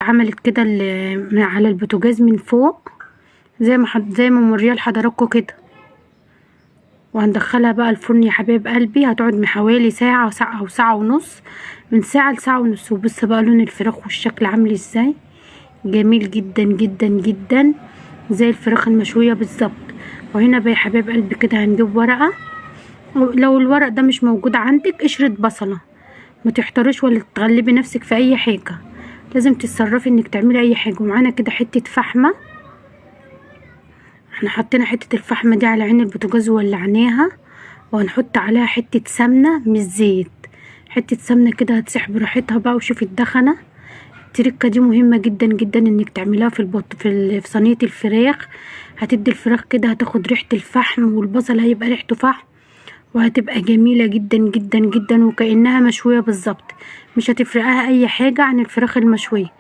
عملت كده من على البوتاجاز من فوق زي ما موريه لحضراتكم كده. وهندخلها بقى الفرن يا حبايب قلبي. هتقعد من حوالي ساعه او ساعه ونص، من ساعه لساعه ونص. وبص بقى لون الفراخ والشكل عامل ازاي، جميل جدا جدا جدا زي الفراخ المشويه بالظبط. وهنا بقى يا حبايب قلبي كده هنجيب ورقه. لو الورق ده مش موجود عندك قشره بصله، ما تحترش ولا تغلبي نفسك في اي حاجه، لازم تتصرفي انك تعملي اي حاجه. ومعانا كده حته فحمه، احنا حطينا حته الفحمه دي على عين البوتاجاز وولعناها. وهنحط عليها حته سمنه مش زيت، حته سمنه كده هتسيح براحتها بقى. وشوفي الدخنه، التركه دي مهمه جدا جدا انك تعمليها في صينيه الفراخ. هتدي الفراخ كده، هتاخد ريحه الفحم، والبصل هيبقى ريحته فحم، وهتبقى جميله جدا جدا جدا وكأنها مشويه بالظبط. مش هتفرقها اي حاجه عن الفراخ المشويه.